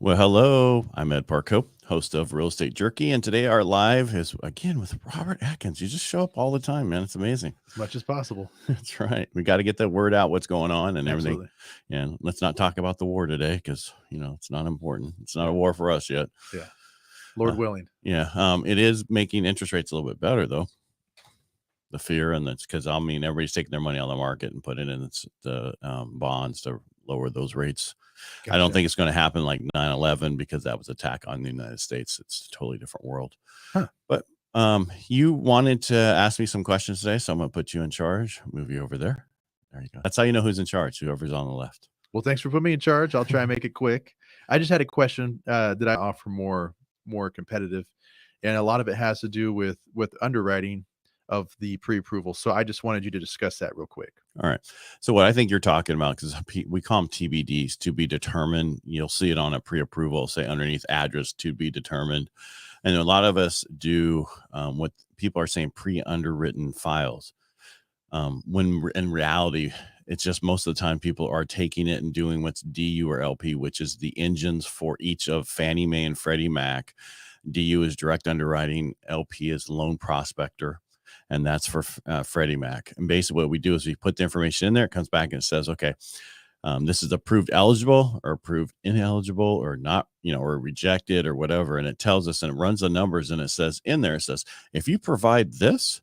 Well, hello. I'm Ed Parcaut, host of Real Estate Jerky, and today our live is again with Robert Atkins. You just show up all the time, man. It's amazing. As much as possible. That's right. We got to get the word out, what's going on and everything. Absolutely. And let's not talk about the war today because, it's not important. It's not Yeah. a war for us yet. Yeah. Lord willing. Yeah. It is making interest rates a little bit better, though. The fear, and that's because, everybody's taking their money on the market and putting it in the bonds to lower those rates. Gotcha. I don't think it's going to happen like 9/11 because that was an attack on the United States. It's a totally different world. Huh. But you wanted to ask me some questions today, so I'm going to put you in charge. Move you over there. There you go. That's how you know who's in charge, whoever's on the left. Well, thanks for putting me in charge. I'll try and make it quick. I just had a question that I offer more competitive, and a lot of it has to do with underwriting of the pre-approval. So I just wanted you to discuss that real quick. All right. So what I think you're talking about, because we call them TBDs, to be determined. You'll see it on a pre-approval, say underneath address, to be determined. And a lot of us do what people are saying pre-underwritten files. When in reality, it's just most of the time people are taking it and doing what's DU or LP, which is the engines for each of Fannie Mae and Freddie Mac. DU is direct underwriting, LP is loan prospector, and that's for Freddie Mac. And basically what we do is we put the information in there, it comes back and it says, okay, this is approved eligible or approved ineligible or not, or rejected or whatever. And it tells us and it runs the numbers and it says in there, it says, if you provide this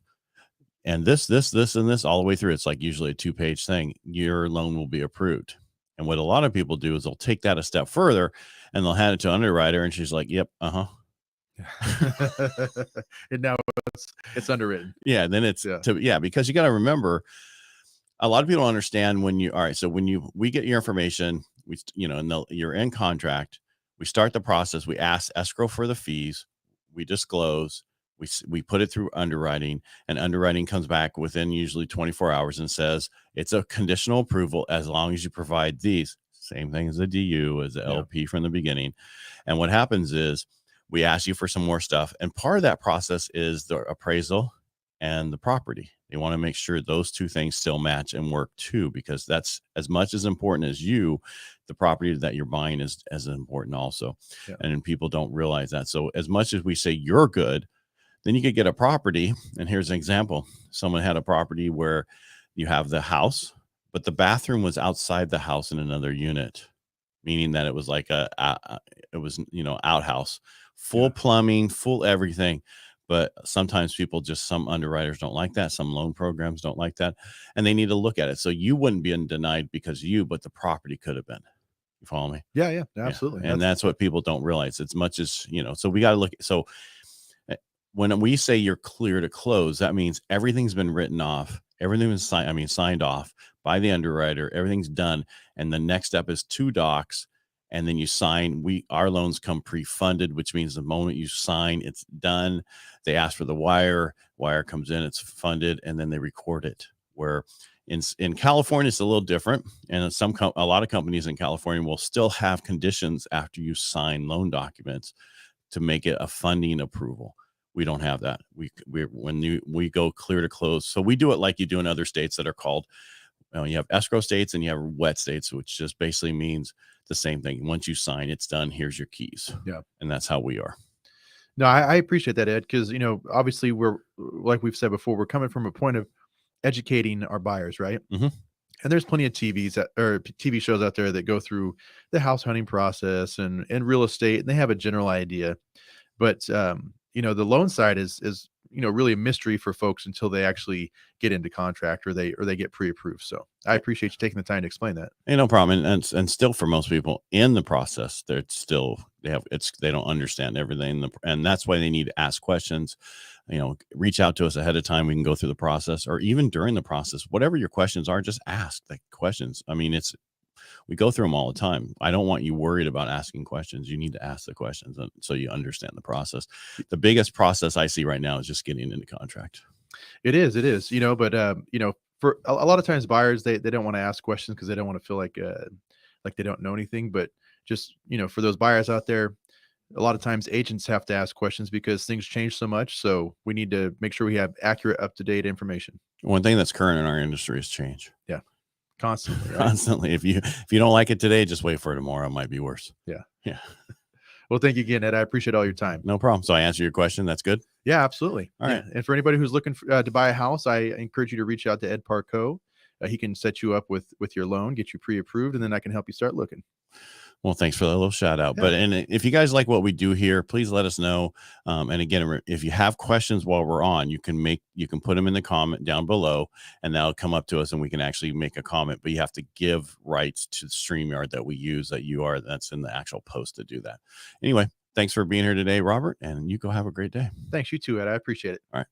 and this, and this all the way through, it's like usually a 2-page thing, your loan will be approved. And what a lot of people do is they'll take that a step further and they'll hand it to an underwriter and she's like, yep, And now it's underwritten. Yeah, then it's because you got to remember, a lot of people don't understand when we get your information, you're in contract, we start the process, we ask escrow for the fees, we disclose, we put it through underwriting, and underwriting comes back within usually 24 hours and says it's a conditional approval as long as you provide these. Same thing as a DU, as the LP from the beginning. And what happens is we ask you for some more stuff. And part of that process is the appraisal and the property. They want to make sure those two things still match and work too, because that's as much as important as the property that you're buying is as important also. Yeah. And people don't realize that. So as much as we say you're good, then you could get a property. And here's an example. Someone had a property where you have the house, but the bathroom was outside the house in another unit, meaning that it was like outhouse, full plumbing, full everything. But sometimes some underwriters don't like that. Some loan programs don't like that. And they need to look at it. So you wouldn't be denied because but the property could have been. You follow me? Yeah, absolutely. Yeah. And that's what people don't realize. As much as, so we got to look. So when we say you're clear to close, that means everything's been written off. Everything was signed off by the underwriter. Everything's done. And the next step is 2 docs. And then you sign. Our loans come pre-funded, which means the moment you sign, it's done. They ask for the wire comes in, it's funded, and then they record it. Where in California, it's a little different. And a lot of companies in California will still have conditions after you sign loan documents to make it a funding approval. We don't have that. We go clear to close. So we do it like you do in other states that are called, you have escrow states and you have wet states, which just basically means the same thing. Once you sign, it's done. Here's your keys. Yeah. And that's how we are. No, I appreciate that, Ed, because, obviously we're, like we've said before, we're coming from a point of educating our buyers, right? Mm-hmm. And there's plenty of TV shows out there that go through the house hunting process and real estate, and they have a general idea. But, the loan side is really a mystery for folks until they actually get into contract or they get pre-approved. So I appreciate you taking the time to explain that. Hey, no problem. And still, for most people in the process, they don't understand everything. And that's why they need to ask questions, reach out to us ahead of time. We can go through the process, or even during the process, whatever your questions are, just ask the questions. We go through them all the time. I don't want you worried about asking questions. You need to ask the questions so you understand the process. The biggest process I see right now is just getting into contract. It is, but for a lot of times buyers, they don't want to ask questions because they don't want to feel like they don't know anything. But just, for those buyers out there, a lot of times agents have to ask questions because things change so much. So we need to make sure we have accurate, up-to-date information. One thing that's current in our industry is change. Yeah. constantly, right? Constantly. If you don't like it today, just wait for tomorrow. It might be worse. Yeah. Yeah. Well, thank you again, Ed. I appreciate all your time. No problem. So I answered your question. That's good. Yeah, absolutely. All right. And for anybody who's looking to buy a house, I encourage you to reach out to Ed Parcaut. He can set you up with your loan, get you pre-approved, and then I can help you start looking. Well, thanks for that little shout out. Yeah. But and if you guys like what we do here, please let us know. And again, if you have questions while we're on, you can put them in the comment down below, and that'll come up to us, and we can actually make a comment. But you have to give rights to the StreamYard that we use, that's in the actual post to do that. Anyway, thanks for being here today, Robert, and you go have a great day. Thanks, you too, Ed. I appreciate it. All right.